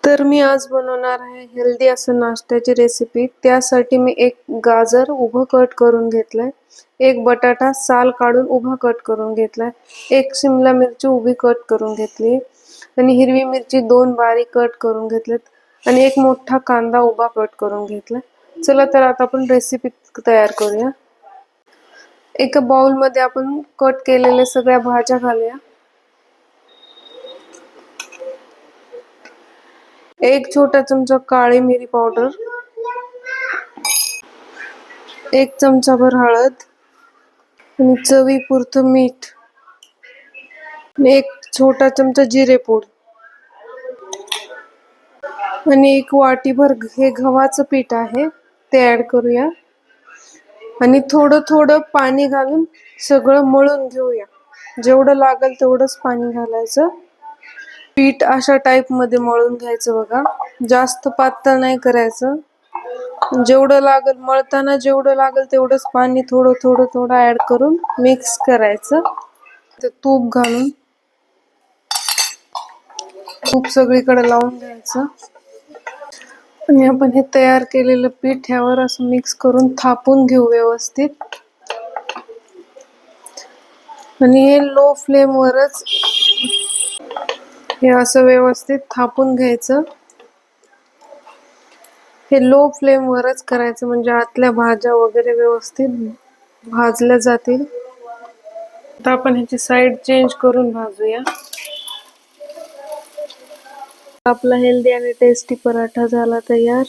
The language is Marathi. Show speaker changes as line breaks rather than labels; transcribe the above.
तर मी आज बनवणार आहे हेल्दी असं नाश्त्याची रेसिपी। त्यासाठी मी एक गाजर उभं कट करून घेतलंय, एक बटाटा साल काढून उभा कट करून घेतलाय, एक शिमला मिरची उभी कट करून घेतली आणि हिरवी मिरची 2 बारीक कट करून घेतलेत आणि एक मोठा कांदा उभा कट करून घेतलाय। चला तर आता आपण रेसिपी तयार करूया। एका बाउल मध्ये आपण कट केलेले सगळ्या भाज्या घालूया। एक छोटा चमचा काळी मिरी पावडर, एक चमचाभर हळद आणि चवीपुरतं मीठ, एक छोटा चमचा जिरे पूड आणि एक वाटीभर हे गव्हाचं पीठ आहे ते ऍड करूया आणि थोडं थोडं पाणी घालून सगळं मळून घेऊया। जेवढं लागेल तेवढंच पाणी घालायचं। पीठ अशा टाइप मध्ये मळून घ्यायचं बघा, जास्त पातळ नाही करायचं। जेवढं लागेल मळताना जेवढं लागेल तेवढंच पाणी थोडं थोडं थोडं ऍड करून मिक्स करायचं। ते तूप घालून तूप सगळीकडे लावून घ्यायचं आणि आपण हे तयार केलेलं पीठ ह्यावर असं मिक्स करून थापून घेऊ व्यवस्थित आणि हे लो फ्लेम वरच हे असं व्यवस्थित थापून घ्यायचं। हे लो फ्लेम वरच करायचं म्हणजे आतल्या भाज्या वगैरे व्यवस्थित भाजल्या जातील। आता आपण ह्याची साइड चेंज करून भाजूया। आपला हेल्दी आणि टेस्टी पराठा झाला तयार।